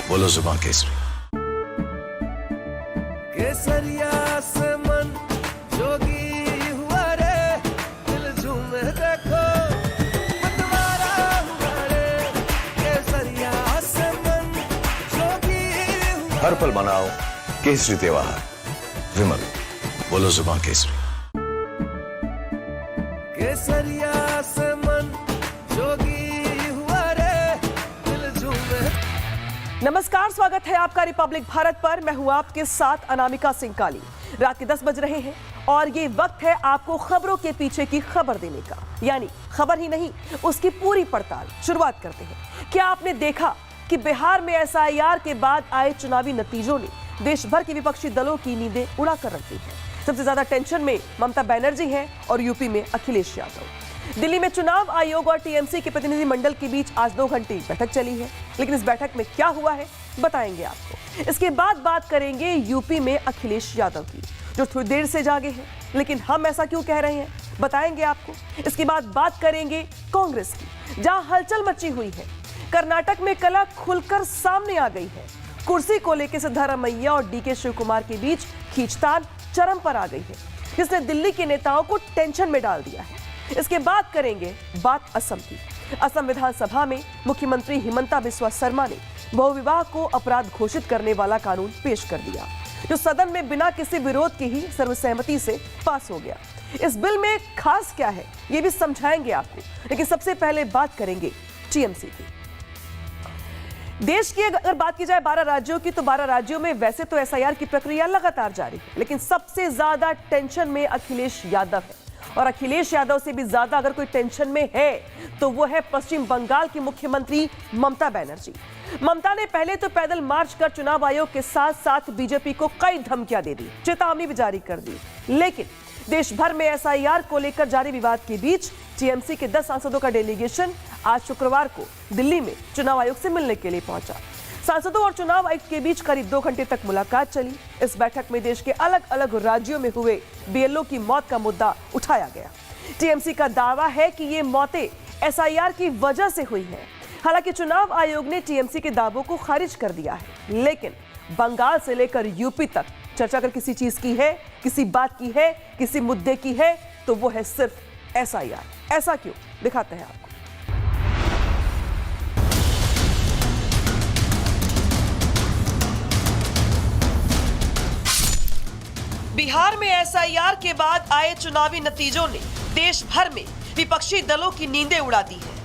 बोलो जुबान केसरी। केसरिया से मन जोगी हुआ रे, दिल झूमे देखो मतवारा हुआ रे। केसरिया से मन जोगी हुआ। हर पल मनाओ केसरी त्योहार। विमल, बोलो जुबान केसरी। केसरिया से मन जोगी हुआ रे, दिल झूमे। नमस्कार, स्वागत है आपका रिपब्लिक भारत पर। मैं हूं आपके साथ अनामिका सिंह काली। रात के 10 बज रहे हैं और ये वक्त है आपको खबरों के पीछे की खबर देने का, यानी खबर ही नहीं, उसकी पूरी पड़ताल। शुरुआत करते हैं। क्या आपने देखा कि बिहार में एसआईआर के बाद आए चुनावी नतीजों ने देश भर के विपक्षी दलों की नींदें उड़ा कर रख दी है। सबसे ज्यादा टेंशन में ममता बनर्जी हैं और यूपी में अखिलेश यादव। दिल्ली में चुनाव आयोग और टीएमसी के प्रतिनिधि मंडल के बीच आज 2 घंटे बैठक चली है, लेकिन इस बैठक में क्या हुआ है बताएंगे आपको। इसके बाद बात करेंगे यूपी में अखिलेश यादव की, जो थोड़ी देर से जागे हैं, लेकिन हम ऐसा क्यों कह रहे हैं बताएंगे आपको। इसके बाद बात करेंगे कांग्रेस की, जहां हलचल मची हुई है। कर्नाटक में कला खुलकर सामने आ गई है। कुर्सी को लेकर सिद्धारमैया और डीके शिव कुमार के बीच खींचतान चरम पर आ गई है, जिसने दिल्ली के नेताओं को टेंशन में डाल दिया है। इसके बाद करेंगे बात असम की। असम विधानसभा में मुख्यमंत्री हिमंता बिस्वा शर्मा ने बहुविवाह को अपराध घोषित करने वाला कानून पेश कर दिया, जो सदन में बिना किसी विरोध के ही सर्वसहमति से पास हो गया। इस बिल में खास क्या है ये भी समझाएंगे आपको, लेकिन सबसे पहले बात करेंगे टीएमसी की। देश की अगर बात की जाए 12 राज्यों की, तो 12 राज्यों में वैसे तो एसआईआर की प्रक्रिया लगातार जारी है, लेकिन सबसे ज्यादा टेंशन में अखिलेश यादव है। और अखिलेश यादव से भी ज्यादा अगर कोई टेंशन में है तो वो है पश्चिम बंगाल की मुख्यमंत्री ममता बनर्जी। ममता ने पहले तो पैदल मार्च कर चुनाव आयोग के साथ साथ बीजेपी को कई धमकियां दे दी, चेतावनी भी जारी कर दी। लेकिन देश भर में एसआईआर को लेकर जारी विवाद के बीच टीएमसी के 10 सांसदों का डेलीगेशन आज शुक्रवार को दिल्ली में चुनाव आयोग से मिलने के लिए पहुंचा। सांसदों और चुनाव आयुक्त के बीच करीब 2 घंटे तक मुलाकात चली। इस बैठक में देश के अलग अलग राज्यों में हुए बीएलओ की मौत का मुद्दा उठाया गया। टीएमसी का दावा है कि ये मौतें एसआईआर की वजह से हुई हैं। हालांकि चुनाव आयोग ने टीएमसी के दावों को खारिज कर दिया है, लेकिन बंगाल से लेकर यूपी तक चर्चा अगर किसी चीज की है, किसी बात की है, किसी मुद्दे की है, तो वो है सिर्फ एसआईआर। ऐसा क्यों, दिखाते हैं आपको। बिहार में एसआईआर के बाद आए चुनावी नतीजों ने देश भर में विपक्षी दलों की नींदें उड़ा दी है।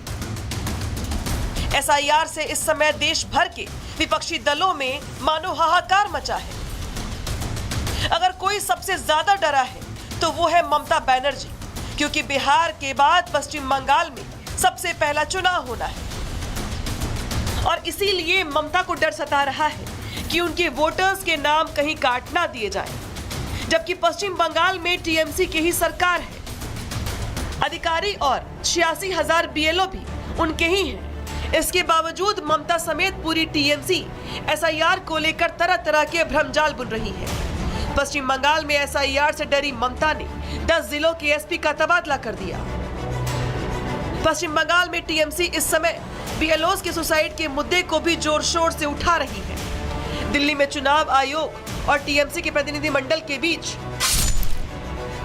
एसआईआर से इस समय देश भर के विपक्षी दलों में मानो हाहाकार मचा है। अगर कोई सबसे ज्यादा डरा है तो वो है ममता बनर्जी, क्योंकि बिहार के बाद पश्चिम बंगाल में सबसे पहला चुनाव होना है और इसीलिए ममता को डर सता रहा है कि उनके वोटर्स के नाम कहीं काट ना दिए जाएं। जबकि पश्चिम बंगाल में टीएमसी की ही सरकार है। अधिकारी और 86,000 बीएलओ भी उनके ही हैं। इसके बावजूद ममता समेत पूरी टीएमसी एसआईआर को लेकर तरह तरह के भ्रमजाल बुन रही है। पश्चिम बंगाल में एसआईआर से डरी ममता ने 10 जिलों के एसपी का तबादला कर दिया। पश्चिम बंगाल में टीएमसी इस समय बीएलओस के सुसाइड के मुद्दे को भी जोर शोर से उठा रही है। दिल्ली में चुनाव आयोग और टीएमसी के प्रतिनिधि मंडल के बीच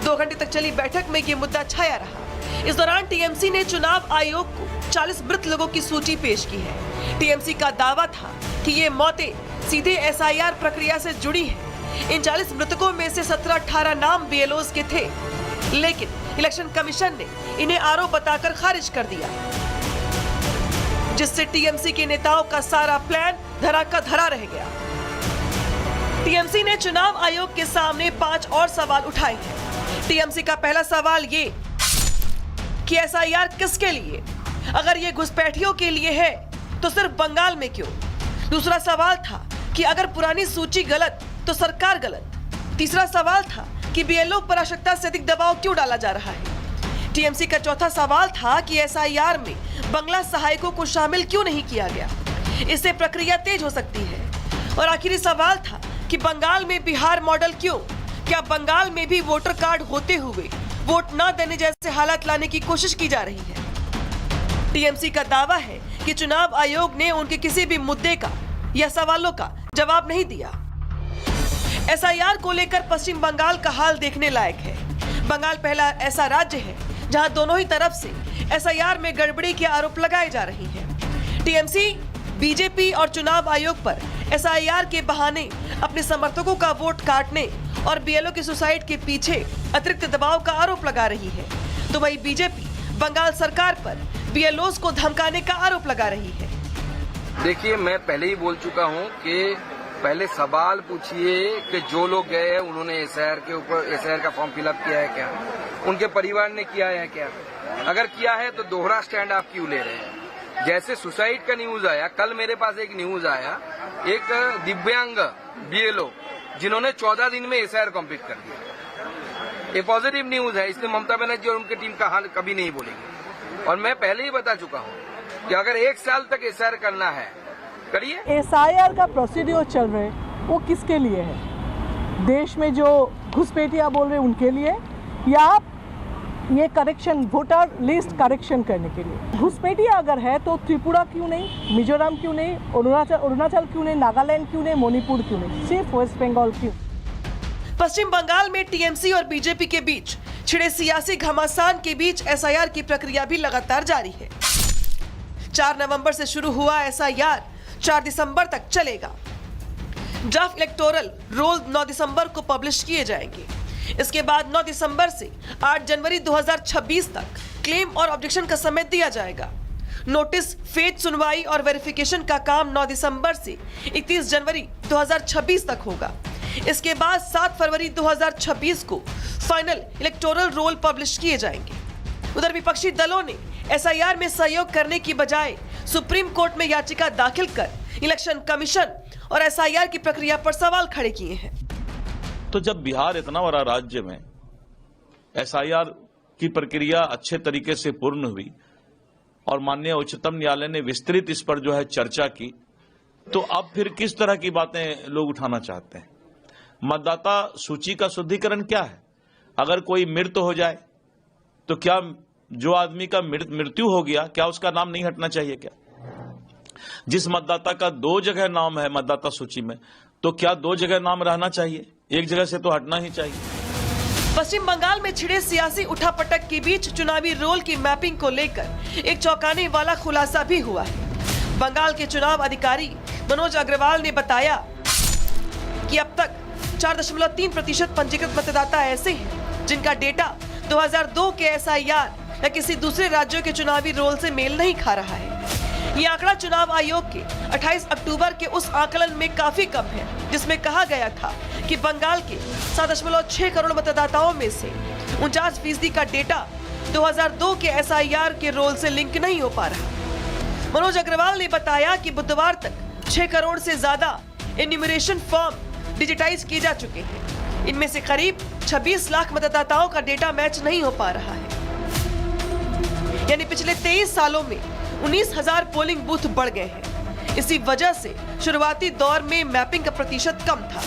2 घंटे तक चली बैठक में ये मुद्दा छाया रहा। इस दौरान टीएमसी ने चुनाव आयोग को 40 मृत लोगों की सूची पेश की है। टीएमसी का दावा था कि ये मौतें सीधे एसआईआर प्रक्रिया से जुड़ी हैं। इन 40 मृतकों में से 17-18 नाम बीएलओस के थे, लेकिन इलेक्शन कमीशन ने इन्हें आरोप बताकर खारिज कर दिया, जिससे टीएमसी के नेताओं का सारा प्लान धरा का धरा रह गया। टीएमसी ने चुनाव आयोग के सामने 5 और सवाल उठाए हैं। टीएमसी का पहला सवाल ये कि एसआईआर किसके लिए? अगर ये घुसपैठियों के लिए है तो सिर्फ बंगाल में क्यों? दूसरा सवाल था कि अगर पुरानी सूची गलत तो सरकार गलत। तीसरा सवाल था कि बीएलओ पर आवश्यकता से अधिक दबाव क्यों डाला जा रहा है? टीएमसी का चौथा सवाल था कि एसआईआर में बंगला सहायकों को शामिल क्यों नहीं किया गया? इससे प्रक्रिया तेज हो सकती है। और आखिरी सवाल था कि बंगाल में बिहार मॉडल क्यों? क्या बंगाल में भी वोटर कार्ड होते हुए वोट न देने जैसे हालात लाने की कोशिश की जा रही है? टीएमसी का दावा है कि चुनाव आयोग ने उनके किसी भी मुद्दे का या सवालों का जवाब नहीं दिया। एसआईआर को लेकर पश्चिम बंगाल का हाल देखने लायक है। बंगाल पहला ऐसा राज्य है जहां दोनों ही तरफ से एसआईआर में गड़बड़ी के आरोप लगाए जा रहे हैं। टीएमसी, बीजेपी और चुनाव आयोग पर एसआईआर के बहाने अपने समर्थकों का वोट काटने और बीएलओ की सुसाइड के पीछे अतिरिक्त दबाव का आरोप लगा रही है, तो वही बीजेपी बंगाल सरकार पर बीएलओस को धमकाने का आरोप लगा रही है। देखिए, मैं पहले ही बोल चुका हूं कि पहले सवाल पूछिए कि जो लोग गए हैं उन्होंने एसआईआर के ऊपर एसआईआर का फॉर्म फिलअप किया है क्या, उनके परिवार ने किया है क्या, अगर किया है तो दोहरा स्टैंड आप क्यों ले रहे हैं। जैसे सुसाइड का न्यूज आया, कल मेरे पास एक न्यूज आया, एक दिव्यांग बीएलओ जिन्होंने 14 दिन में एसआईआर कंप्लीट कर दिया। ये पॉजिटिव न्यूज है, इसमें ममता बनर्जी और उनकी टीम का हाल कभी नहीं बोलेगी। और मैं पहले ही बता चुका हूं कि अगर 1 साल तक एसआईआर करना है करिए। एसआईआर का प्रोसीड्योर चल रहे वो किसके लिए है? देश में जो घुसपैठिया बोल रहे उनके लिए, या ये करेक्शन, वोटर लिस्ट करेक्शन करने के लिए? घुसपैठिया अगर है तो त्रिपुरा क्यों नहीं, मिजोरम क्यों नहीं, अरुणाचल क्यों नहीं, नागालैंड क्यों नहीं, मणिपुर क्यों नहीं, सिर्फ वेस्ट बंगाल क्यों? पश्चिम बंगाल में टीएमसी और बीजेपी के बीच छिड़े सियासी घमासान के बीच एसआईआर की प्रक्रिया भी लगातार जारी है। 4 नवंबर से शुरू हुआ एसआईआर 4 दिसंबर तक चलेगा। ड्राफ्ट इलेक्टोरल रोल 9 दिसंबर को पब्लिश किए जाएंगे। इसके बाद 9 दिसंबर से 8 जनवरी 2026 तक क्लेम और ऑब्जेक्शन का समय दिया जाएगा। नोटिस, फेज सुनवाई और वेरिफिकेशन का काम 9 दिसंबर से 31 जनवरी 2026 तक होगा। इसके बाद 7 फरवरी 2026 को फाइनल इलेक्टोरल रोल पब्लिश किए जाएंगे। उधर विपक्षी दलों ने एसआईआर में सहयोग करने की बजाय सुप्रीम कोर्ट में याचिका दाखिल कर इलेक्शन कमीशन और एसआईआर की प्रक्रिया पर सवाल खड़े किए हैं। तो जब बिहार इतना बड़ा राज्य में एसआईआर की प्रक्रिया अच्छे तरीके से पूर्ण हुई और माननीय उच्चतम न्यायालय ने विस्तृत इस पर जो है चर्चा की, तो अब फिर किस तरह की बातें लोग उठाना चाहते हैं? मतदाता सूची का शुद्धिकरण क्या है? अगर कोई मृत हो जाए तो क्या जो आदमी का मृत्यु हो गया, क्या उसका नाम नहीं हटना चाहिए? क्या जिस मतदाता का 2 जगह नाम है मतदाता सूची में, तो क्या 2 जगह नाम रहना चाहिए? एक जगह से तो हटना ही चाहिए। पश्चिम बंगाल में छिड़े सियासी उठापटक के बीच चुनावी रोल की मैपिंग को लेकर एक चौंकाने वाला खुलासा भी हुआ है। बंगाल के चुनाव अधिकारी मनोज अग्रवाल ने बताया कि अब तक 4.3% पंजीकृत मतदाता ऐसे हैं जिनका डेटा 2002 के एसआईआर या किसी दूसरे राज्यों के चुनावी रोल से मेल नहीं खा रहा है। ये आंकड़ा चुनाव आयोग के 28 अक्टूबर के उस आकलन में काफी कम है, जिसमें कहा गया था कि बंगाल के 7.6 करोड़ मतदाताओं में से 49% का डेटा 2002 के एसआईआर के रोल से लिंक नहीं हो पा रहा। मनोज अग्रवाल ने बताया कि बुधवार तक 6 करोड़ से ज्यादा एन्यूमरेशन फॉर्म डिजिटाइज किए जा चुके हैं। इनमें से करीब 26 लाख मतदाताओं का डेटा मैच नहीं हो पा रहा है। यानी पिछले 23 सालों में 19,000 पोलिंग बूथ बढ़ गए हैं। इसी वजह से शुरुआती दौर में मैपिंग का प्रतिशत कम था।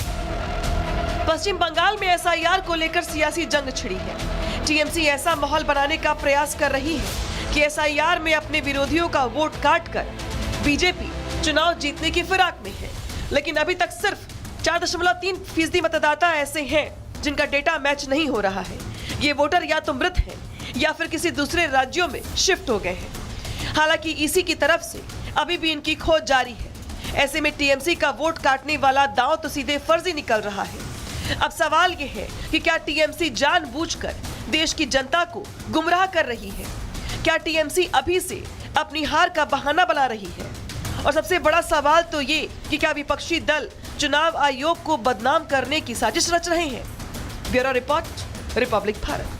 पश्चिम बंगाल में एसआईआर को लेकर सियासी जंग छिड़ी है। टीएमसी ऐसा माहौल बनाने का प्रयास कर रही है कि एसआईआर में अपने विरोधियों का वोट काटकर बीजेपी चुनाव जीतने की फिराक में है, लेकिन अभी तक सिर्फ 4.3% मतदाता ऐसे हैं जिनका डेटा मैच नहीं हो रहा है। ये वोटर या तो मृत हैं या फिर किसी दूसरे राज्यों में शिफ्ट हो गए हैं। हालांकि ईसी की तरफ से अभी भी इनकी खोज जारी है। ऐसे में टीएमसी का वोट काटने वाला दांव तो सीधे फर्जी निकल रहा है। अब सवाल यह है कि क्या टीएमसी जानबूझकर देश की जनता को गुमराह कर रही है? क्या टीएमसी अभी से अपनी हार का बहाना बना रही है? और सबसे बड़ा सवाल तो ये कि क्या विपक्षी दल चुनाव आयोग को बदनाम करने की साजिश रच रहे हैं? Bureau report, Republic Bharat.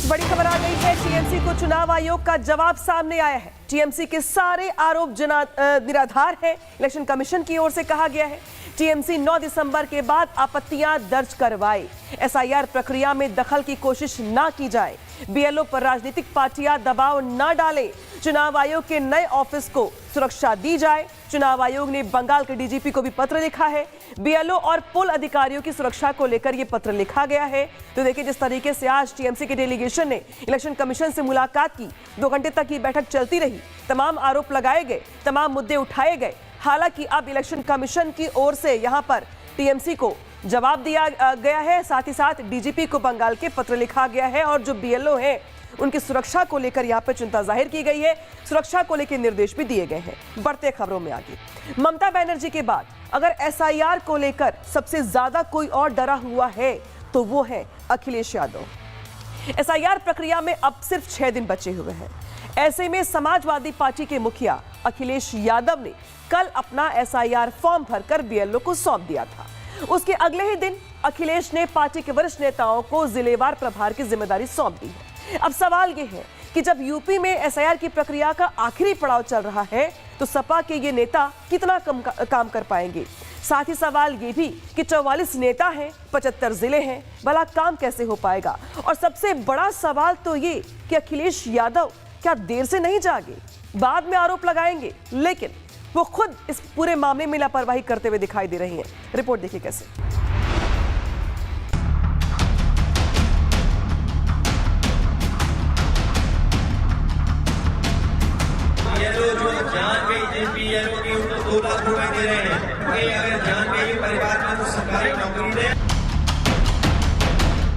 बड़ी खबर आ गई है, टीएमसी को चुनाव आयोग का जवाब सामने आया है। टीएमसी के सारे आरोप निराधार हैं, इलेक्शन कमीशन की ओर से कहा गया है। टीएमसी 9 दिसंबर के बाद आपत्तियां दर्ज करवाए, एसआईआर प्रक्रिया में दखल की कोशिश ना की जाए, बीएलओ पर राजनीतिक पार्टियां दबाव न डाले, चुनाव आयोग के नए ऑफिस को सुरक्षा दी जाए। चुनाव आयोग ने बंगाल के डीजीपी को भी पत्र लिखा है। बीएलओ और पुल अधिकारियों की सुरक्षा को लेकर यह पत्र लिखा गया है। तो देखिए, जिस तरीके से आज टीएमसी के डेलीगेशन ने इलेक्शन कमीशन से मुलाकात की, 2 घंटे तक की बैठक चलती रही। ही तमाम आरोप लगाए गए, तमाम मुद्दे उठाए गए। हालांकि अब इलेक्शन कमीशन की ओर से यहां पर टीएमसी को जवाब दिया गया है, साथ ही साथ डीजीपी को बंगाल के पत्र लिखा गया है और जो बीएलओ हैं उनकी सुरक्षा को लेकर यहां पर चिंता जाहिर की गई है। सुरक्षा को लेकर निर्देश भी दिए गए हैं। बढ़ते खबरों में आगे, ममता बनर्जी के बाद अगर एसआईआर को लेकर सबसे ज्यादा कोई और डरा हुआ है तो वो है अखिलेश यादव। एसआईआर प्रक्रिया में अब सिर्फ 6 दिन बचे हुए हैं। ऐसे में समाजवादी पार्टी के मुखिया अखिलेश यादव ने कल अपना एसआईआर फॉर्म भरकर बीएलओ को सौंप दिया था। उसके अगले ही दिन अखिलेश ने पार्टी के वरिष्ठ नेताओं को जिलेवार प्रभार की जिम्मेदारी सौंप दी है। अब सवाल यह है कि जब यूपी में एसआईआर की प्रक्रिया का आखिरी पड़ाव चल रहा है तो सपा के ये नेता कितना काम कर पाएंगे। साथ ही सवाल ये भी कि 44 नेता हैं, 75 जिले हैं, भला काम कैसे हो पाएगा। और सबसे बड़ा सवाल तो ये कि अखिलेश यादव क्या देर से नहीं जागे, बाद में आरोप लगाएंगे, लेकिन वो खुद इस पूरे मामले में लापरवाही करते हुए दिखाई दे रही हैं। रिपोर्ट देखिए कैसे।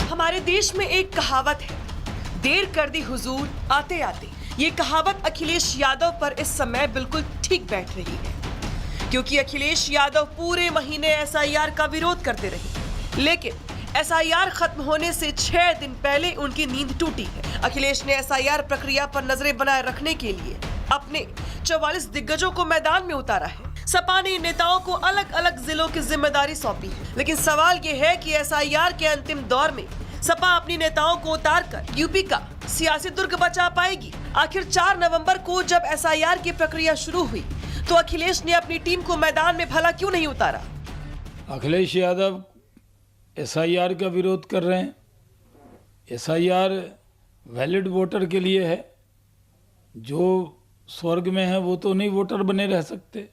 हमारे देश में एक कहावत है, देर कर दी हुजूर आते आते। ये कहावत अखिलेश यादव पर इस समय बिल्कुल ठीक बैठ रही है, क्योंकि अखिलेश यादव पूरे महीने एसआईआर का विरोध करते रहे, लेकिन एसआईआर खत्म होने से 6 दिन पहले उनकी नींद टूटी है। अखिलेश ने एसआईआर प्रक्रिया पर नजरें बनाए रखने के लिए अपने 44 दिग्गजों को मैदान में उतारा है। सपा ने नेताओं को अलग अलग जिलों की जिम्मेदारी सौंपी है, लेकिन सवाल ये है कि एसआईआर के अंतिम दौर में सपा अपनी नेताओं को उतारकर यूपी का सियासी दुर्ग बचा पाएगी। आखिर 4 नवंबर को जब एसआईआर की प्रक्रिया शुरू हुई तो अखिलेश ने अपनी टीम को मैदान में भला क्यों नहीं उतारा। अखिलेश यादव एसआईआर का विरोध कर रहे हैं। एसआईआर वैलिड वोटर के लिए है, जो स्वर्ग में है वो तो नहीं वोटर बने रह सकते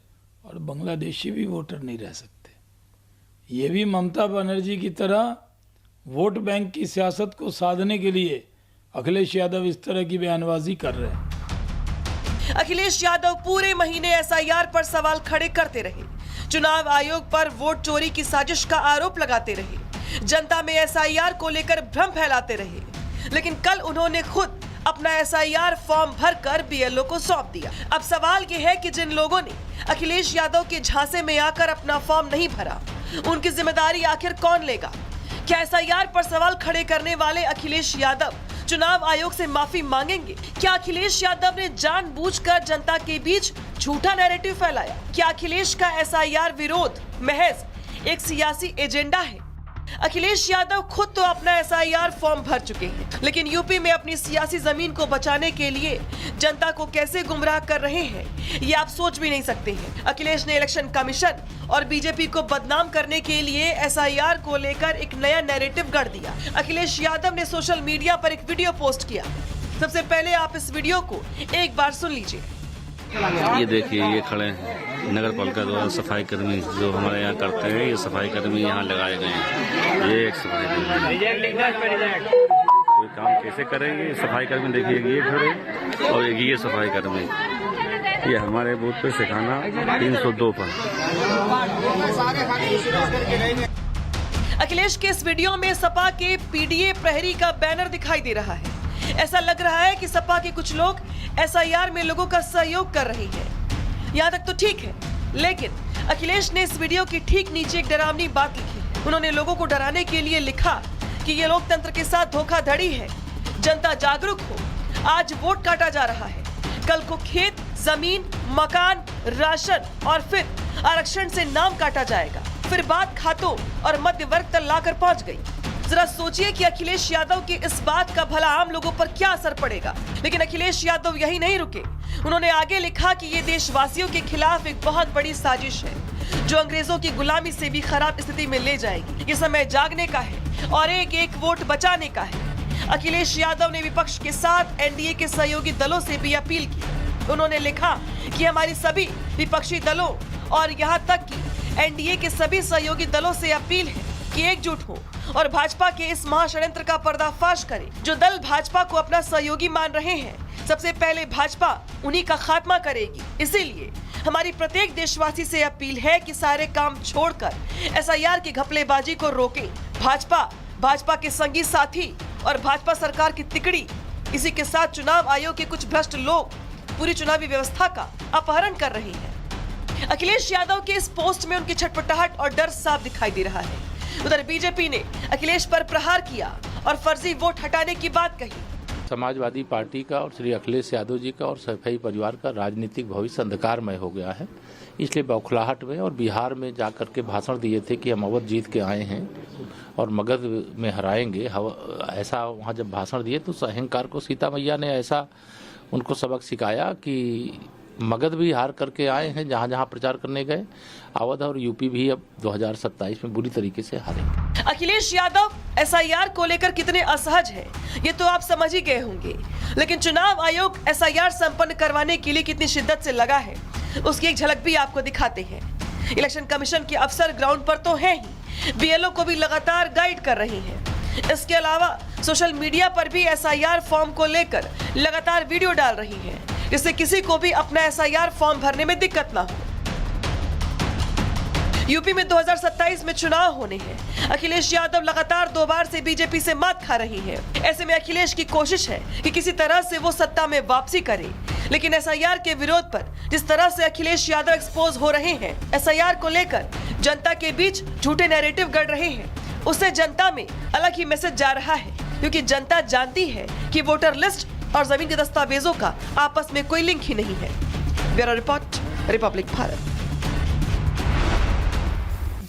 और बांग्लादेशी भी वोटर नहीं रह सकते। ये भी ममता बनर्जी की तरह वोट बैंक की सियासत को साधने के लिए अखिलेश यादव इस तरह की बयानबाजी कर रहे हैं। अखिलेश यादव पूरे महीने एसआईआर पर सवाल खड़े करते रहे, चुनाव आयोग पर वोट चोरी की साजिश का आरोप लगाते रहे, जनता में एसआईआर को लेकर भ्रम फैलाते रहे, लेकिन कल उन्होंने खुद अपना एसआईआर फॉर्म भरकर बीएलओ को सौंप दिया। अब सवाल यह है कि जिन लोगों ने अखिलेश यादव के झांसे में आकर अपना फॉर्म नहीं भरा, उनकी जिम्मेदारी आखिर कौन लेगा। क्या एसआईआर पर सवाल खड़े करने वाले अखिलेश यादव चुनाव आयोग से माफी मांगेंगे? क्या अखिलेश यादव ने जानबूझकर जनता के बीच झूठा नैरेटिव फैलाया? क्या अखिलेश का एसआईआर विरोध महज एक सियासी एजेंडा है? अखिलेश यादव खुद तो अपना एसआईआर फॉर्म भर चुके हैं, लेकिन यूपी में अपनी सियासी जमीन को बचाने के लिए जनता को कैसे गुमराह कर रहे हैं, ये आप सोच भी नहीं सकते हैं। अखिलेश ने इलेक्शन कमीशन और बीजेपी को बदनाम करने के लिए एसआईआर को लेकर एक नया नैरेटिव गढ़ दिया। अखिलेश यादव ने सोशल मीडिया पर एक वीडियो पोस्ट किया। सबसे पहले आप इस वीडियो को एक बार सुन लीजिए। ये देखिए, ये खड़े हैं नगर पालिका द्वारा सफाई कर्मी जो हमारे यहाँ करते हैं, ये सफाई कर्मी यहाँ लगाए गए हैं। ये एक सफाई कर्मी कोई काम कैसे करेंगे, सफाई कर्मी देखिए ये खड़े और ये सफाई कर्मी, ये हमारे बूथ पे सिखाना 302 पर। अखिलेश के इस वीडियो में सपा के पीडीए प्रहरी का बैनर दिखाई दे रहा है। ऐसा लग रहा है कि सपा के कुछ लोग एसआईआर में लोगों का सहयोग कर रही हैं। यहाँ तक तो ठीक है, लेकिन अखिलेश ने इस वीडियो की ठीक नीचे एक डरावनी बात लिखी। उन्होंने लोगों को डराने के लिए लिखा कि ये लोकतंत्र के साथ धोखाधड़ी है, जनता जागरूक हो, आज वोट काटा जा रहा है, कल को खेत, जमीन, मकान, राशन और फिर आरक्षण से नाम काटा जाएगा। फिर बात खातों और मध्य वर्ग तक लाकर पहुंच गई। जरा सोचिए कि अखिलेश यादव की इस बात का भला आम लोगों पर क्या असर पड़ेगा। लेकिन अखिलेश यादव यही नहीं रुके, उन्होंने आगे लिखा कि ये देशवासियों के खिलाफ एक बहुत बड़ी साजिश है जो अंग्रेजों की गुलामी से भी खराब स्थिति में ले जाएगी। ये समय जागने का है और एक एक वोट बचाने का है। अखिलेश यादव ने विपक्ष के साथ एनडीए के सहयोगी दलों से भी अपील की। उन्होंने लिखा कि हमारी सभी विपक्षी दलों और यहाँ तक कि एनडीए के सभी सहयोगी दलों से अपील है कि एकजुट हो और भाजपा के इस महाषड्यंत्र का पर्दाफाश करे। जो दल भाजपा को अपना सहयोगी मान रहे हैं, सबसे पहले भाजपा उन्हीं का खात्मा करेगी। इसीलिए हमारी प्रत्येक देशवासी से अपील है कि सारे काम छोड़कर एसआईआर की घपलेबाजी को रोकें। भाजपा के संगी साथी और भाजपा सरकार की तिकड़ी, इसी के साथ चुनाव आयोग के कुछ भ्रष्ट लोग पूरी चुनावी व्यवस्था का अपहरण कर रहे हैं। अखिलेश यादव के इस पोस्ट में उनकी छटपटाहट और डर साफ दिखाई दे रहा है। उधर बीजेपी ने अखिलेश पर प्रहार किया और फर्जी वोट हटाने की बात कही। समाजवादी पार्टी का और श्री अखिलेश यादव जी का और सफाई परिवार का राजनीतिक भविष्य अंधकारमय हो गया है। इसलिए बौखलाहट में और बिहार में जाकर के भाषण दिए थे कि हम अवध जीत के आए हैं और मगध में हराएंगे। ऐसा वहाँ जब भाषण दिए तो अहंकार को सीता मैया ने ऐसा उनको सबक सिखाया कि मगध भी हार करके आए हैं जहाँ जहाँ प्रचार करने गए। अवध और यूपी भी अब 2027 में बुरी तरीके से हारेंगे। अखिलेश यादव एसआईआर को लेकर कितने असहज हैं, ये तो आप समझ ही गए होंगे। लेकिन चुनाव आयोग एसआईआर संपन्न करवाने के लिए कितनी शिद्दत से लगा है, उसकी एक झलक भी आपको दिखाते हैं। इलेक्शन कमीशन के अफसर ग्राउंड पर तो हैं ही, बीएलओ को भी लगातार गाइड कर रहे हैं। इसके अलावा सोशल मीडिया पर भी एसआईआर फॉर्म को लेकर लगातार वीडियो डाल रही है, जिससे किसी को भी अपना एसआईआर फॉर्म भरने में दिक्कत ना हो। यूपी में 2027 में चुनाव होने हैं। अखिलेश यादव लगातार 2 बार से बीजेपी से मात खा रही है। ऐसे में अखिलेश की कोशिश है कि किसी तरह से वो सत्ता में वापसी करे। लेकिन एसआईआर के विरोध पर जिस तरह से अखिलेश यादव एक्सपोज हो रहे हैं, एसआईआर को लेकर जनता के बीच झूठे नैरेटिव गढ़ रहे हैं, उससे जनता में अलग ही मैसेज जा रहा है। क्योंकि जनता जानती है कि वोटर लिस्ट और जमीन के दस्तावेजों का आपस में कोई लिंक ही नहीं है। Bureau report, Republic Bharat.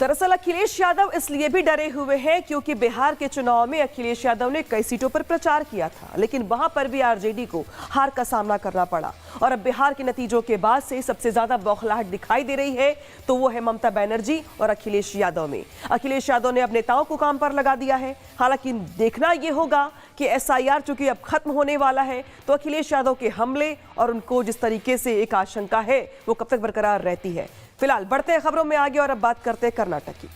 दरअसल अखिलेश यादव इसलिए भी डरे हुए हैं क्योंकि बिहार के चुनाव में अखिलेश यादव ने कई सीटों पर प्रचार किया था, लेकिन वहां पर भी आरजेडी को हार का सामना करना पड़ा। और अब बिहार के नतीजों के बाद से सबसे ज्यादा बौखलाहट दिखाई दे रही है तो वो है ममता बनर्जी और अखिलेश यादव में। अखिलेश यादव ने अब नेताओं को काम पर लगा दिया है। हालांकि देखना यह होगा कि एसआईआर चूंकि अब खत्म होने वाला है तो अखिलेश यादव के हमले और उनको जिस तरीके से एक आशंका है वो कब तक बरकरार रहती है। फिलहाल बढ़ते हैं खबरों में आगे और अब बात करते हैं कर्नाटक की।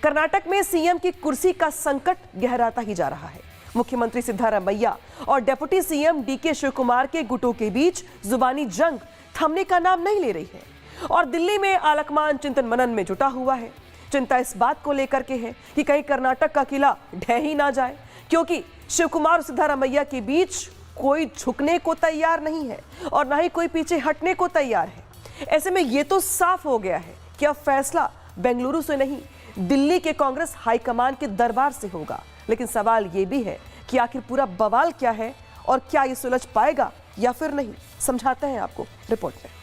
कर्नाटक में सीएम की कुर्सी का संकट गहराता ही जा रहा है। मुख्यमंत्री सिद्धारमैया और डिप्टी सीएम डीके शिवकुमार के गुटों के बीच जुबानी जंग थमने का नाम नहीं ले रही है और दिल्ली में आलकमान चिंतन मनन में जुटा हुआ है। चिंता इस बात को लेकर के है कि कहीं कर्नाटक का किला ढह ही ना जाए, क्योंकि शिवकुमार और सिद्धारमैया के बीच कोई झुकने को तैयार नहीं है और ना ही कोई पीछे हटने को तैयार है। ऐसे में ये तो साफ हो गया है कि अब फैसला बेंगलुरु से नहीं, दिल्ली के कांग्रेस हाईकमान के दरबार से होगा। लेकिन सवाल ये भी है कि आखिर पूरा बवाल क्या है और क्या ये सुलझ पाएगा या फिर नहीं। समझाते हैं आपको रिपोर्ट में।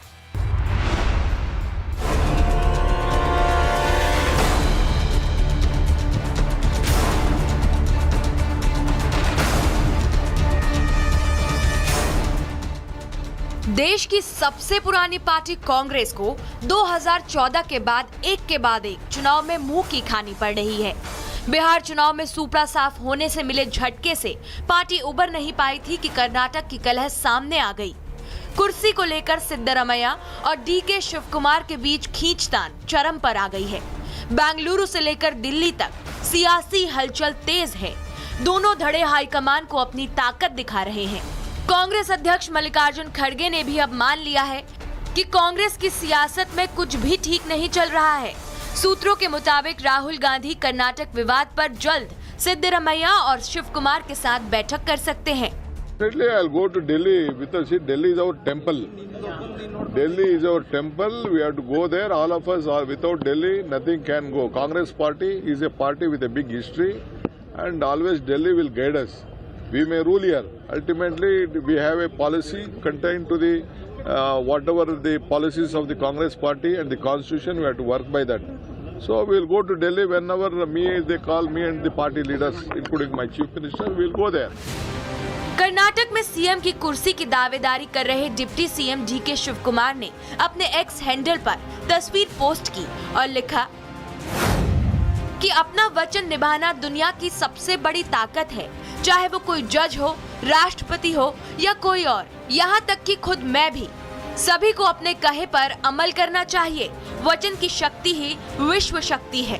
देश की सबसे पुरानी पार्टी कांग्रेस को 2014 के बाद एक चुनाव में मुंह की खानी पड़ रही है। बिहार चुनाव में सुपड़ा साफ होने से मिले झटके से पार्टी उबर नहीं पाई थी कि कर्नाटक की कलह सामने आ गई। कुर्सी को लेकर सिद्धारमैया और डीके शिवकुमार के बीच खींचतान चरम पर आ गई है। बेंगलुरु से लेकर दिल्ली तक सियासी हलचल तेज है। दोनों धड़े हाईकमान को अपनी ताकत दिखा रहे हैं। कांग्रेस अध्यक्ष मल्लिकार्जुन खड़गे ने भी अब मान लिया है कि कांग्रेस की सियासत में कुछ भी ठीक नहीं चल रहा है। सूत्रों के मुताबिक राहुल गांधी कर्नाटक विवाद पर जल्द सिद्धारमैया और शिवकुमार के साथ बैठक कर सकते हैं। Definitely, I'll go to Delhi because Delhi is our temple. Delhi is our temple. We have to go there. All of us are without Delhi, nothing can go. Congress party is a party with a big history, and always Delhi will guide us. We may rule here. Ultimately, we have a policy contained to the whatever the policies of the Congress party and the constitution. We have to work by that. So we will go to Delhi whenever they call me and the party leaders, including my chief minister, we will go there. Karnataka में CM की कुर्सी की दावेदारी कर रहे deputy CM DK Shivkumar ने अपने x handle पर तस्वीर पोस्ट की और लिखा कि अपना वचन निभाना दुनिया की सबसे बड़ी ताकत है, चाहे वो कोई जज हो, राष्ट्रपति हो या कोई और, यहाँ तक कि खुद मैं भी। सभी को अपने कहे पर अमल करना चाहिए। वचन की शक्ति ही विश्व शक्ति है।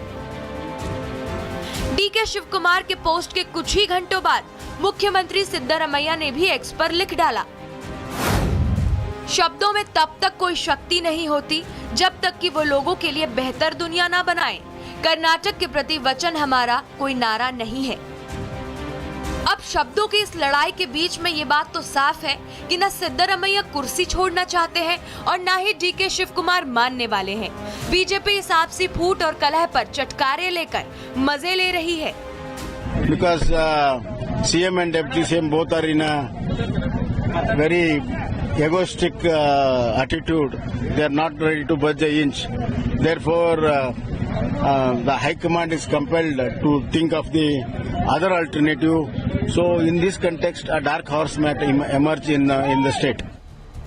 डीके शिव कुमार के पोस्ट के कुछ ही घंटों बाद मुख्यमंत्री सिद्धरमैया ने भी एक्स पर लिख डाला, शब्दों में तब तक कोई शक्ति नहीं होती जब तक कि वो लोगों के लिए बेहतर दुनिया ना बनाए। कर्नाटक के प्रति वचन हमारा कोई नारा नहीं है। अब शब्दों की इस लड़ाई के बीच में ये बात तो साफ है कि न सिद्धरमैया कुर्सी छोड़ना चाहते हैं और न ही डीके शिव कुमार मानने वाले हैं। बीजेपी इस आपसी फूट और कलह पर चटकारे लेकर मजे ले रही है। Because CM and Deputy CM both are in a very egoistic attitude. They are not ready to budge an inch. Therefore, the High Command is compelled to think of the other alternative. So, in this context, a dark horse might emerge in the state.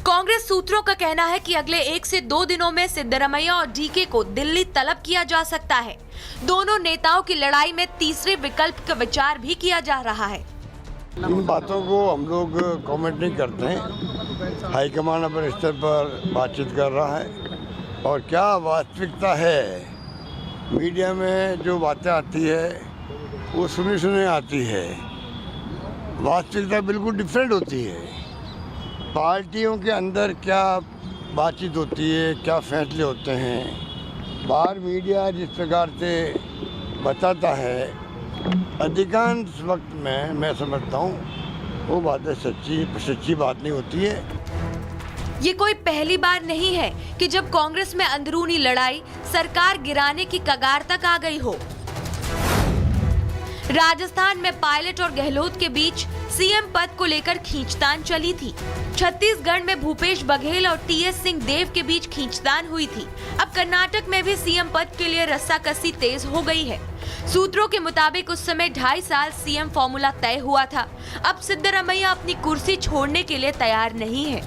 Congress सूत्रों का कहना है कि अगले 1 से 2 दिनों में सिद्धरमैया और डीके को दिल्ली तलब किया जा सकता है। दोनों नेताओं की लड़ाई में तीसरे विकल्प का विचार भी किया जा रहा है। इन बातों को हम लोग कमेंट नहीं करते हैं। हाईकमान अपने स्तर पर बातचीत कर रहा है और क्या वास्तविकता है, मीडिया में जो बातें आती है वो सुनी सुनी आती है, वास्तविकता बिल्कुल डिफरेंट होती है। पार्टियों के अंदर क्या बातचीत होती है, क्या फैसले होते हैं, बाहर मीडिया जिस प्रकार से बताता है, अधिकांश वक्त में मैं समझता हूँ वो बातें सच्ची बात नहीं होती है। ये कोई पहली बार नहीं है कि जब कांग्रेस में अंदरूनी लड़ाई सरकार गिराने की कगार तक आ गई हो। राजस्थान में पायलट और गहलोत के बीच सीएम पद को लेकर खींचतान चली थी। छत्तीसगढ़ में भूपेश बघेल और टीएस सिंह देव के बीच खींचतान हुई थी। अब कर्नाटक में भी सीएम पद के लिए रस्साकसी तेज हो गई है। सूत्रों के मुताबिक उस समय 2.5 साल सीएम फॉर्मूला तय हुआ था। अब सिद्धरमैया अपनी कुर्सी छोड़ने के लिए तैयार नहीं है।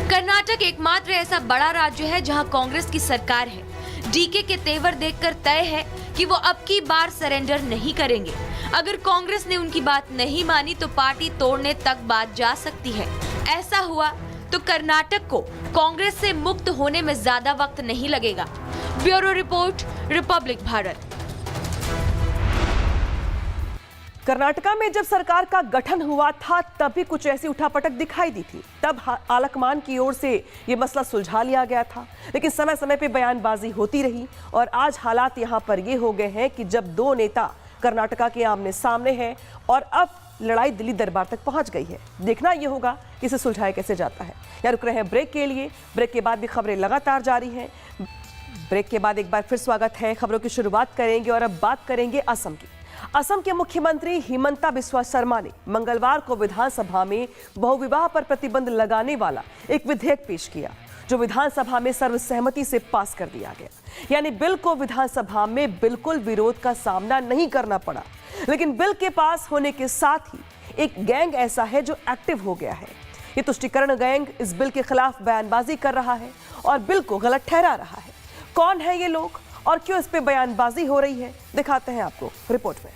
कर्नाटक एकमात्र ऐसा बड़ा राज्य है जहां कांग्रेस की सरकार है। डीके के तेवर देखकर तय है कि वो अब की बार सरेंडर नहीं करेंगे। अगर कांग्रेस ने उनकी बात नहीं मानी तो पार्टी तोड़ने तक बात जा सकती है। ऐसा हुआ तो कर्नाटक को कांग्रेस से मुक्त होने में ज्यादा वक्त नहीं लगेगा। Bureau report, Republic Bharat. Karnataka में जब सरकार का गठन हुआ था तब भी कुछ ऐसी उठापटक दिखाई दी थी। तब आलाकमान की ओर से ये मसला सुलझा लिया गया था, लेकिन समय समय पे बयानबाजी होती रही और आज हालात यहाँ पर ये हो गए हैं कि जब 2 नेता कर्नाटका के आमने सामने हैं और अब लड़ाई दिल्ली दरबार तक पहुंच गई है। देखना यह होगा कि इसे सुलझाया कैसे जाता है। या रुक रहे हैं ब्रेक के लिए। ब्रेक के बाद भी खबरें लगातार जारी हैं। ब्रेक के बाद एक बार फिर स्वागत है। खबरों की शुरुआत करेंगे और अब बात करेंगे असम की। असम के मुख्यमंत्री हिमंता बिस्वा शर्मा ने मंगलवार को विधानसभा में बहुविवाह पर प्रतिबंध लगाने वाला एक विधेयक पेश किया, जो विधानसभा में सर्वसहमति से पास कर दिया गया। यानी बिल को विधानसभा में बिल्कुल विरोध का सामना नहीं करना पड़ा। लेकिन बिल के पास होने के साथ ही एक गैंग ऐसा है जो एक्टिव हो गया है। ये तुष्टिकरण गैंग इस बिल के खिलाफ बयानबाजी कर रहा है और बिल को गलत ठहरा रहा है। कौन है ये लोग और क्यों इस पे बयानबाजी हो रही है, दिखाते हैं आपको रिपोर्ट में।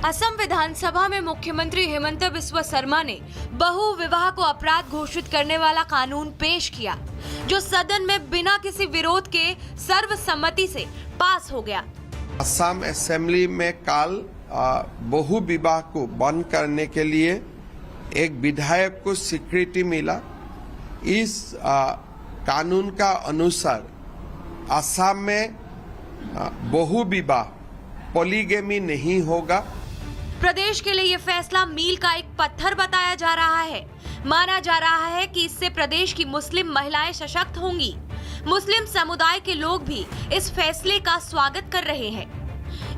असम विधानसभा में मुख्यमंत्री हिमंता बिस्वा शर्मा ने बहु विवाह को अपराध घोषित करने वाला कानून पेश किया, जो सदन में बिना किसी विरोध के सर्वसम्मति से पास हो गया। असम असेंबली में कल बहु विवाह को बंद करने के लिए एक विधायक को स्वीकृति मिला। इस कानून का अनुसार असम में बहु विवाह पॉलीगैमी नहीं होगा। प्रदेश के लिए यह फैसला मील का एक पत्थर बताया जा रहा है। माना जा रहा है कि इससे प्रदेश की मुस्लिम महिलाएं सशक्त होंगी। मुस्लिम समुदाय के लोग भी इस फैसले का स्वागत कर रहे हैं।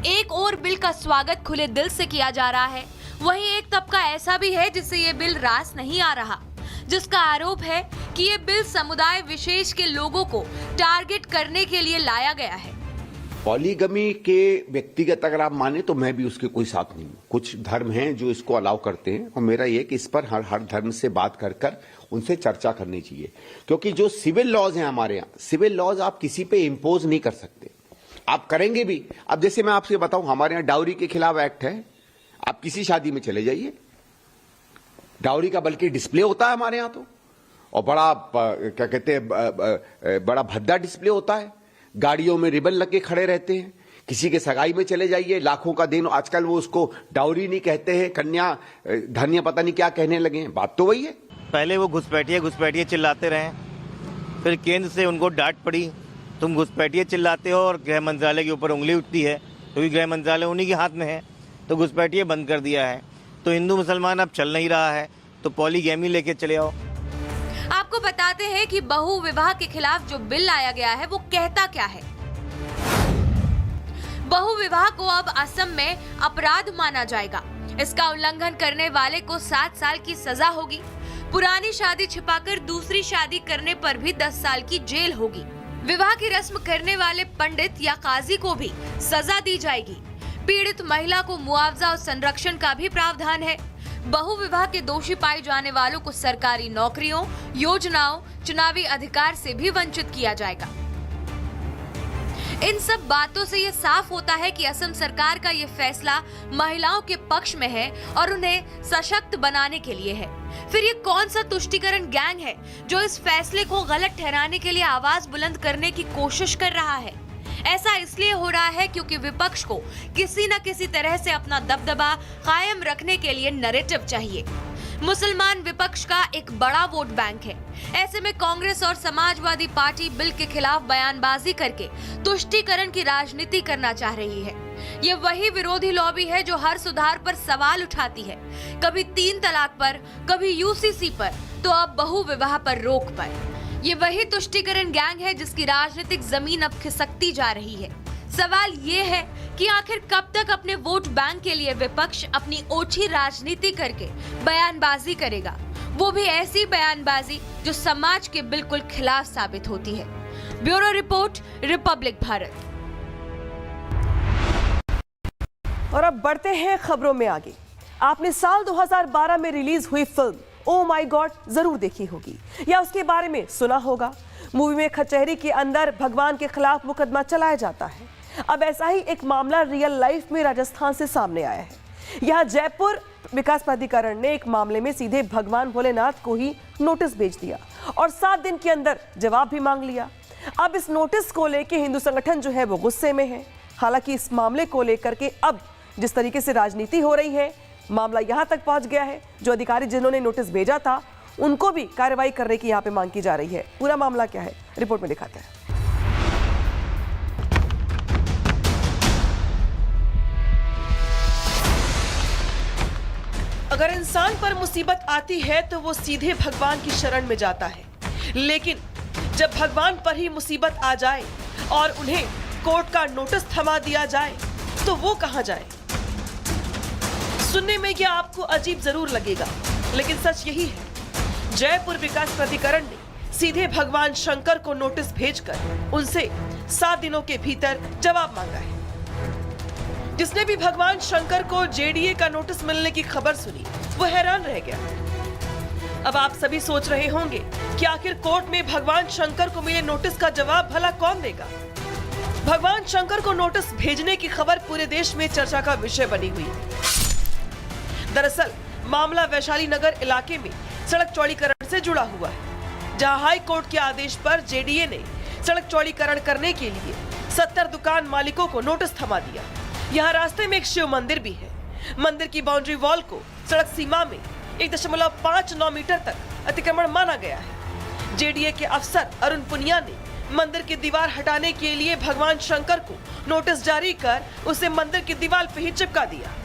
एक और बिल का स्वागत खुले दिल से किया जा रहा है, वहीं एक तबका ऐसा भी है जिससे ये बिल रास नहीं आ रहा, जिसका आरोप है कि ये बिल समुदाय विशेष के लोगों को टारगेट करने के लिए लाया गया है। पॉलीगमी के व्यक्तिगत अगर आप माने तो मैं भी उसके कोई साथ नहीं हूँ। कुछ धर्म हैं जो इसको अलाउ करते हैं और मेरा ये कि इस पर हर धर्म से बात कर उनसे चर्चा करनी चाहिए, क्योंकि जो सिविल लॉज हैं हमारे यहाँ, सिविल लॉज आप किसी पे इम्पोज नहीं कर सकते। आप करेंगे भी। अब जैसे मैं आपसे बताऊं, हमारे यहाँ डाउरी के खिलाफ एक्ट है, आप किसी शादी में चले जाइए, डाउरी का बल्कि डिस्प्ले होता है हमारे यहाँ तो, और बड़ा क्या कहते हैं, बड़ा भद्दा डिस्प्ले होता है, गाड़ियों में रिबन लग के खड़े रहते हैं। किसी के सगाई में चले जाइए, लाखों का दिन, आजकल वो उसको डाउरी नहीं कहते हैं, कन्या धन्य पता नहीं क्या कहने लगे हैं। बात तो वही है। पहले वो घुसपैठिए चिल्लाते रहे, फिर केंद्र से उनको डांट पड़ी, तुम घुसपैठिए चिल्लाते हो और गृह मंत्रालय के ऊपर उंगली उठती है, क्योंकि गृह मंत्रालय उन्हीं के हाथ में है, तो घुसपैठिए बंद कर दिया है। तो हिंदू मुसलमान अब चल नहीं रहा है, तो पॉलीगैमी लेके चले आओ। आपको बताते हैं कि बहु विवाह के खिलाफ जो बिल लाया गया है वो कहता क्या है। बहु विवाह को अब असम में अपराध माना जाएगा। इसका उल्लंघन करने वाले को 7 साल की सजा होगी। पुरानी शादी छिपाकर दूसरी शादी करने पर भी 10 साल की जेल होगी। विवाह की रस्म करने वाले पंडित या काजी को भी सजा दी जाएगी। पीड़ित महिला को मुआवजा और संरक्षण का भी प्रावधान है। बहु विवाह के दोषी पाए जाने वालों को सरकारी नौकरियों, योजनाओं, चुनावी अधिकार से भी वंचित किया जाएगा। इन सब बातों से ये साफ होता है कि असम सरकार का ये फैसला महिलाओं के पक्ष में है और उन्हें सशक्त बनाने के लिए है। फिर ये कौन सा तुष्टीकरण गैंग है जो इस फैसले को गलत ठहराने के लिए आवाज बुलंद करने की कोशिश कर रहा है? ऐसा इसलिए हो रहा है क्योंकि विपक्ष को किसी न किसी तरह से अपना दबदबा कायम रखने के लिए नैरेटिव चाहिए। मुसलमान विपक्ष का एक बड़ा वोट बैंक है। ऐसे में कांग्रेस और समाजवादी पार्टी बिल के खिलाफ बयानबाजी करके तुष्टीकरण की राजनीति करना चाह रही है। ये वही विरोधी लॉबी है जो हर सुधार पर सवाल उठाती है, कभी 3 तलाक पर, कभी यूसीसी पर, तो अब बहु विवाह पर रोक पर। ये वही तुष्टीकरण गैंग है जिसकी राजनीतिक जमीन अब खिसकती जा रही है। सवाल ये है कि आखिर कब तक अपने वोट बैंक के लिए विपक्ष अपनी ओछी राजनीति करके बयानबाजी करेगा, वो भी ऐसी बयानबाजी जो समाज के बिल्कुल खिलाफ साबित होती है। Bureau report, Republic Bharat. और अब बढ़ते हैं खबरों में आगे। आपने साल 2012 में रिलीज हुई फिल्म ओ माय गॉड जरूर देखी होगी या उसके बारे में सुना होगा। मूवी में कचहरी के अंदर भगवान के खिलाफ मुकदमा चलाया जाता है। अब ऐसा ही एक मामला रियल लाइफ में राजस्थान से सामने आया है। यहाँ जयपुर विकास प्राधिकरण ने एक मामले में सीधे भगवान भोलेनाथ को ही नोटिस भेज दिया और 7 दिन के अंदर जवाब भी मांग लिया। अब इस नोटिस को लेकर हिंदू संगठन जो है वो गुस्से में है। हालांकि इस मामले को लेकर के अब जिस तरीके से राजनीति हो रही है, मामला यहां तक पहुंच गया है, जो अधिकारी जिन्होंने नोटिस भेजा था उनको भी कार्रवाई करने की यहां पे मांग की जा रही है। पूरा मामला क्या है, रिपोर्ट में दिखाते हैं। अगर इंसान पर मुसीबत आती है तो वो सीधे भगवान की शरण में जाता है, लेकिन जब भगवान पर ही मुसीबत आ जाए और उन्हें कोर्ट का नोटिस थमा दिया जाए तो वो कहां जाए। सुनने में यह आपको अजीब जरूर लगेगा, लेकिन सच यही है। जयपुर विकास प्राधिकरण ने सीधे भगवान शंकर को नोटिस भेजकर उनसे 7 दिनों के भीतर जवाब मांगा है। जिसने भी भगवान शंकर को जेडीए का नोटिस मिलने की खबर सुनी वो हैरान रह गया। अब आप सभी सोच रहे होंगे कि आखिर कोर्ट में भगवान शंकर को मिले नोटिस का जवाब भला कौन देगा। भगवान शंकर को नोटिस भेजने की खबर पूरे देश में चर्चा का विषय बनी हुई है। दरअसल मामला वैशाली नगर इलाके में सड़क चौड़ीकरण से जुड़ा हुआ है, जहां हाई कोर्ट के आदेश पर जेडीए ने सड़क चौड़ीकरण करने के लिए 70 दुकान मालिकों को नोटिस थमा दिया। यहाँ रास्ते में एक शिव मंदिर भी है। मंदिर की बाउंड्री वॉल को सड़क सीमा में 1.59 मीटर तक अतिक्रमण माना गया है। जेडीए के अफसर अरुण पुनिया ने मंदिर की दीवार हटाने के लिए भगवान शंकर को नोटिस जारी कर उसे मंदिर की दीवार पे ही चिपका दिया।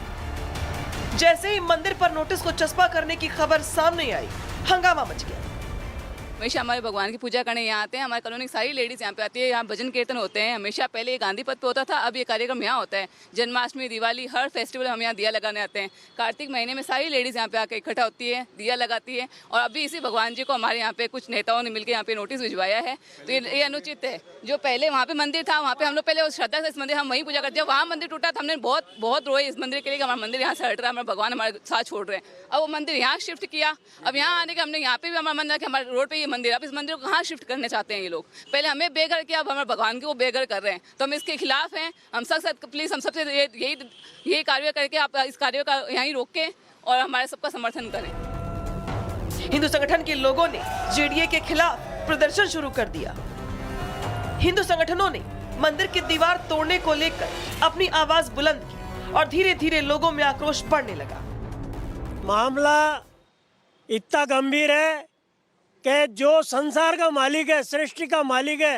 जैसे ही मंदिर पर नोटिस को चस्पा करने की खबर सामने आई, हंगामा मच गया। हमेशा हमारे भगवान की पूजा करने यहाँ आते हैं। हमारे कॉलोनी की सारी लेडीज यहाँ पे आती है। यहाँ भजन कीर्तन होते हैं। हमेशा पहले ये गांधी पथ पे होता था, अब ये कार्यक्रम यहाँ होता है। जन्माष्टमी, दिवाली, हर फेस्टिवल हम यहाँ दिया लगाने आते हैं। कार्तिक महीने में सारी लेडीज यहाँ पे आके इकट्ठा होती है, दिया लगाती है। और अभी इसी भगवान जी को हमारे यहाँ पे कुछ नेताओं ने मिलकर यहाँ पे नोटिस भिजवाया है, तो ये अनुचित है। जो पहले वहाँ पे मंदिर था, वहाँ पे हम लोग पहले श्रद्धा से इस मंदिर हम वहीं पूजा करते हैं। वहाँ मंदिर टूटा था, हमने बहुत रोए इस मंदिर के लिए। हमारा मंदिर यहाँ से हट रहा है, हमारे भगवान हमारे साथ छोड़ रहे हैं। अब वो मंदिर यहाँ शिफ्ट किया। अब यहाँ आने के हमने यहाँ पे भी हमारा मन रहा कि हमारे रोड पे ये मंदिर, अब इस मंदिर को कहाँ शिफ्ट करने चाहते हैं ये लोग? पहले हमें बेघर किया, अब हमारे भगवान को बेघर कर रहे हैं, तो हम इसके खिलाफ हैं। हम सब प्लीज हम सबसे यही कार्य करके आप इस कार्य का यहीं रोकें और हमारे सबका समर्थन करें। हिंदू संगठन के लोगों ने जेडीए के खिलाफ प्रदर्शन शुरू कर दिया। हिंदू संगठनों ने मंदिर की दीवार तोड़ने को लेकर अपनी आवाज बुलंद की और धीरे धीरे लोगों में आक्रोश बढ़ने लगा। मामला इतना गंभीर है कि जो संसार का मालिक है, सृष्टि का मालिक है,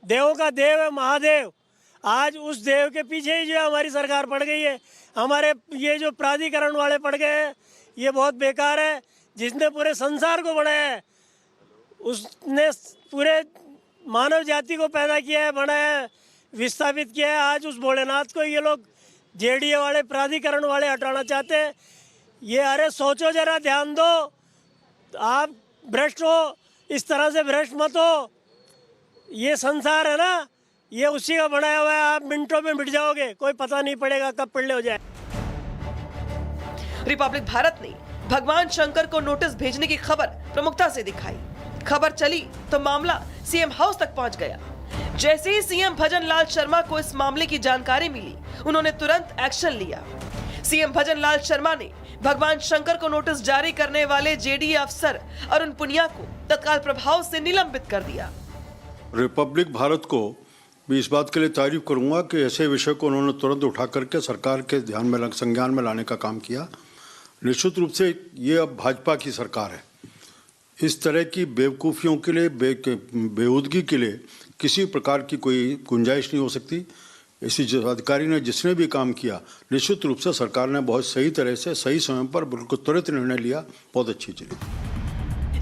देवों का देव है महादेव, आज उस देव के पीछे ही जो हमारी सरकार पड़ गई है। हमारे ये जो प्राधिकरण वाले पड़ गए हैं, ये बहुत बेकार है। जिसने पूरे संसार को बनाया है, उसने पूरे मानव जाति को पैदा किया है, बनाया है, विस्थापित किया है। आज उस भोलेनाथ को ये लोग जेडीए वाले प्राधिकरण वाले हटाना चाहते हैं। ये अरे सोचो जरा, ध्यान दो, आप भ्रष्ट हो, इस तरह से भ्रष्ट मत हो। ये संसार है ना, ये उसी का बनाया हुआ है। आप मिनटों में मिट जाओगे, कोई पता नहीं पड़ेगा कब पिल्ले हो जाए। रिपब्लिक भारत ने भगवान शंकर को नोटिस भेजने की खबर प्रमुखता से दिखाई। खबर चली तो मामला सीएम हाउस तक पहुंच गया। जैसे ही सीएम भजन लाल शर्मा को इस मामले की जानकारी मिली, उन्होंने तुरंत एक्शन लिया। सीएम भजन लाल शर्मा ने भगवान शंकर को नोटिस जारी करने वाले जेडीए अफसर अरुण पुनिया को तत्काल प्रभाव से निलंबित कर दिया। रिपब्लिक भारत को भी इस बात के लिए तारीफ करूंगा कि ऐसे विषय को उन्होंने तुरंत उठा करके सरकार के ध्यान में, संज्ञान में लाने का काम किया। निश्चित रूप से ये अब भाजपा की सरकार है। इस तरह की बेवकूफ़ियों के लिए, बेहूदगी के लिए किसी प्रकार की कोई गुंजाइश नहीं हो सकती। इसी अधिकारी ने जिसने भी काम किया, निश्चित रूप से सरकार ने बहुत सही तरह से, सही समय पर बिल्कुल तुरंत निर्णय लिया। बहुत अच्छी चीज।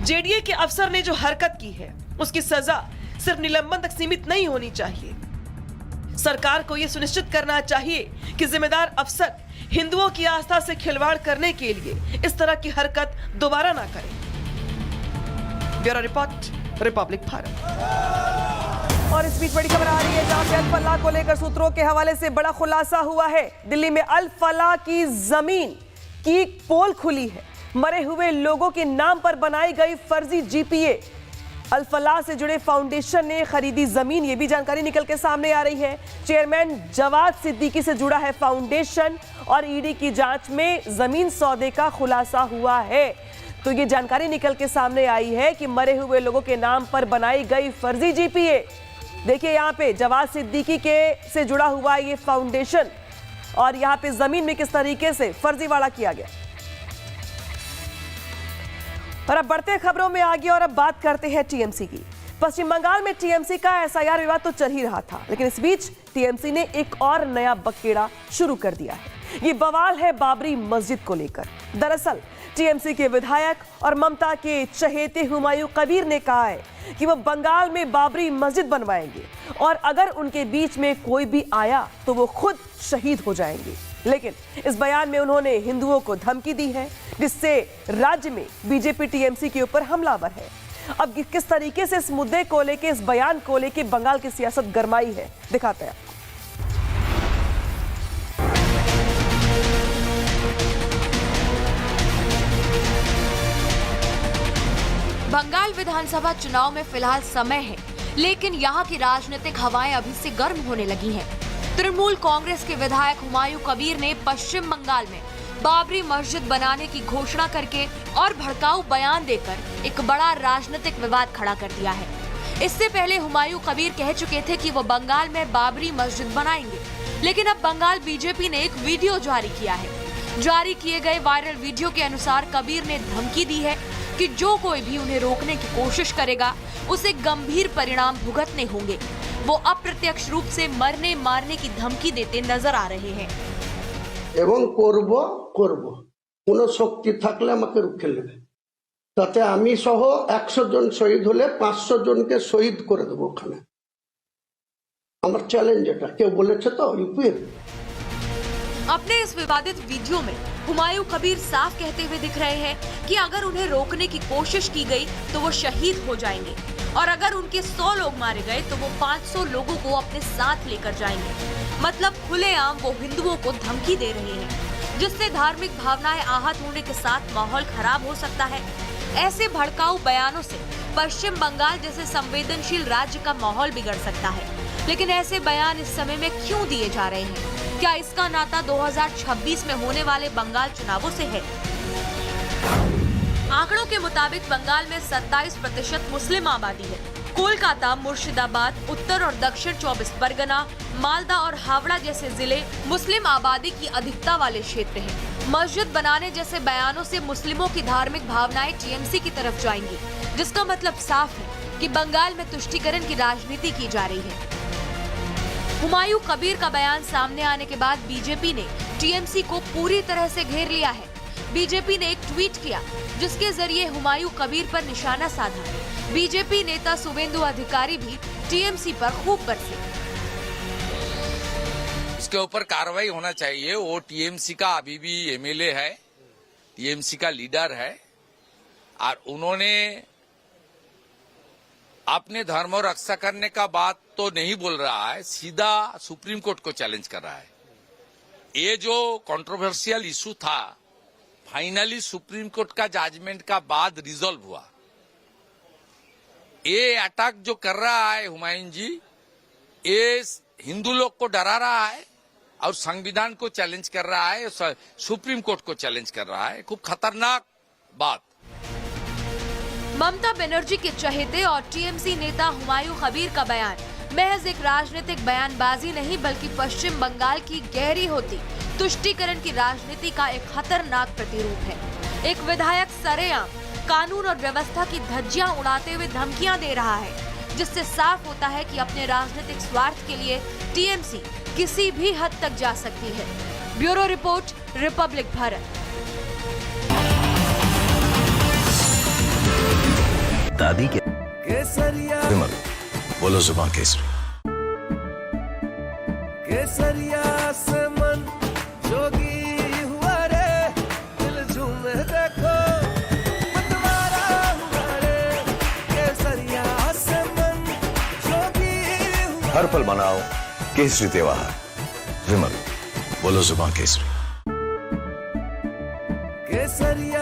जेडीए के अफसर ने जो हरकत की है, उसकी सजा सिर्फ निलंबन तक सीमित नहीं होनी चाहिए। सरकार को यह सुनिश्चित करना चाहिए कि जिम्मेदार अफसर हिंदुओं की आस्था से खिलवाड़ करने के लिए इस तरह की हरकत दोबारा ना करें। Bureau report, Republic Bharat. और इस बीच बड़ी खबर आ रही है, जहां से अल फलाह को लेकर सूत्रों के हवाले से बड़ा खुलासा हुआ है। दिल्ली में अल फलाह की जमीन की पोल खुली है। मरे हुए लोगों के नाम पर बनाई गई फर्जी जीपीए। अल फलाह से जुड़े फाउंडेशन ने खरीदी जमीन, ये भी जानकारी निकल के सामने आ रही है। चेयरमैन जवाद सिद्दीकी से जुड़ा है फाउंडेशन और ईडी की जांच में जमीन सौदे का खुलासा हुआ है। तो ये जानकारी निकल के सामने आई है कि मरे हुए लोगों के नाम पर बनाई गई फर्जी जीपीए। देखिए यहाँ पे जवाद सिद्दीकी के से जुड़ा हुआ ये फाउंडेशन और यहाँ पे जमीन में किस तरीके से फर्जीवाड़ा किया गया। और अब बढ़ते खबरों में आगे और अब बात करते हैं टीएमसी की। पश्चिम बंगाल में टीएमसी का एसआईआर विवाद तो चल ही रहा था, लेकिन इस बीच टीएमसी ने एक और नया बखेड़ा शुरू कर दिया है। ये बवाल है बाबरी मस्जिद को लेकर। दरअसल टीएमसी के विधायक और ममता के चहेते हुमायूं कबीर ने कहा है कि वो बंगाल में बाबरी मस्जिद बनवाएंगे और अगर उनके बीच में कोई भी आया तो वो खुद शहीद हो जाएंगे। लेकिन इस बयान में उन्होंने हिंदुओं को धमकी दी है, जिससे राज्य में बीजेपी टीएमसी के ऊपर हमलावर है। अब किस तरीके से इस मुद्दे को लेके, इस बयान को लेके बंगाल की सियासत गरमाई है, दिखाते हैं। बंगाल विधानसभा चुनाव में फिलहाल समय है, लेकिन यहाँ की राजनीतिक हवाएं अभी से गर्म होने लगी हैं। तृणमूल कांग्रेस के विधायक हुमायूं कबीर ने पश्चिम बंगाल में बाबरी मस्जिद बनाने की घोषणा करके और भड़काऊ बयान देकर एक बड़ा राजनीतिक विवाद खड़ा कर दिया है। इससे पहले हुमायूं कबीर कह चुके थे कि वो बंगाल में बाबरी मस्जिद बनाएंगे, लेकिन अब बंगाल बीजेपी ने एक वीडियो जारी किया है। जारी किए गए वायरल वीडियो के अनुसार कबीर ने धमकी दी है कि जो कोई भी उन्हें रोकने की कोशिश करेगा उसे गंभीर परिणाम भुगतने होंगे। वो अप्रत्यक्ष रूप से मरने मारने की धमकी देते नजर आ रहे हैं। এবং করব কোন শক্তি থাকলে আমাকে রুখে নেবে, তাতে আমি সহ 100 জন শহীদ হলে 500 জনকে শহীদ করে দেব। ওখানে আমার চ্যালেঞ্জ এটা, কেউ বলেছে তো यूपी। अपने इस विवादित वीडियो में हुमायूं कबीर साफ कहते हुए दिख रहे हैं कि अगर उन्हें रोकने की कोशिश की गई तो वो शहीद हो जाएंगे और अगर उनके 100 लोग मारे गए तो वो 500 लोगों को अपने साथ लेकर जाएंगे। मतलब खुलेआम वो हिंदुओं को धमकी दे रहे हैं, जिससे धार्मिक भावनाएं आहत होने के साथ माहौल खराब हो सकता है। ऐसे भड़काऊ बयानों से पश्चिम बंगाल जैसे संवेदनशील राज्य का माहौल बिगड़ सकता है। लेकिन ऐसे बयान इस समय में क्यों दिए जा रहे हैं? क्या इसका नाता 2026 में होने वाले बंगाल चुनावों से है? आंकड़ों के मुताबिक बंगाल में 27% मुस्लिम आबादी है। कोलकाता, मुर्शिदाबाद, उत्तर और दक्षिण 24 परगना, मालदा और हावड़ा जैसे जिले मुस्लिम आबादी की अधिकता वाले क्षेत्र हैं। मस्जिद बनाने जैसे बयानों से मुस्लिमों की धार्मिक भावनाएं टीएमसी की तरफ जाएंगी, जिसका मतलब साफ है कि बंगाल में तुष्टीकरण की राजनीति की जा रही है। हुमायूं कबीर का बयान सामने आने के बाद बीजेपी ने टीएमसी को पूरी तरह से घेर लिया है। बीजेपी ने एक ट्वीट किया जिसके जरिए हुमायूं कबीर पर निशाना साधा। बीजेपी नेता शुवेंदु अधिकारी भी टीएमसी पर खूब बरसे। इसके ऊपर कार्रवाई होना चाहिए। वो टीएमसी का अभी भी एमएलए है, टीएमसी का लीडर है और उन्होंने अपने धर्म और रक्षा करने का बात तो नहीं बोल रहा है, सीधा सुप्रीम कोर्ट को चैलेंज कर रहा है। ये जो कंट्रोवर्शियल इशू था, फाइनली सुप्रीम कोर्ट का जजमेंट का बाद रिजॉल्व हुआ। ये अटैक जो कर रहा है हुमायूं जी, ये हिंदू लोग को डरा रहा है और संविधान को चैलेंज कर रहा है, सुप्रीम कोर्ट को चैलेंज कर रहा है। खूब खतरनाक बात। ममता बनर्जी के चहेते और टीएमसी नेता हुमायूं कबीर का बयान महज एक राजनीतिक बयानबाजी नहीं, बल्कि पश्चिम बंगाल की गहरी होती तुष्टीकरण की राजनीति का एक खतरनाक प्रतिरूप है। एक विधायक सरेआम कानून और व्यवस्था की धज्जियां उड़ाते हुए धमकियां दे रहा है, जिससे साफ होता है कि अपने राजनीतिक स्वार्थ के लिए टीएमसी किसी भी हद तक जा सकती है। Bureau report, Republic Bharat. दादी के केसरिया विमल, बोलो जुबान केसरी। केसरिया से मन जोगी हुआ रे, दिल झूमे देखो मतवारा हुआ रे। केसरिया से मन जोगी हुआ। हर पल मनाओ केसरी त्योहार। विमल, बोलो जुबान केसरी। केसरिया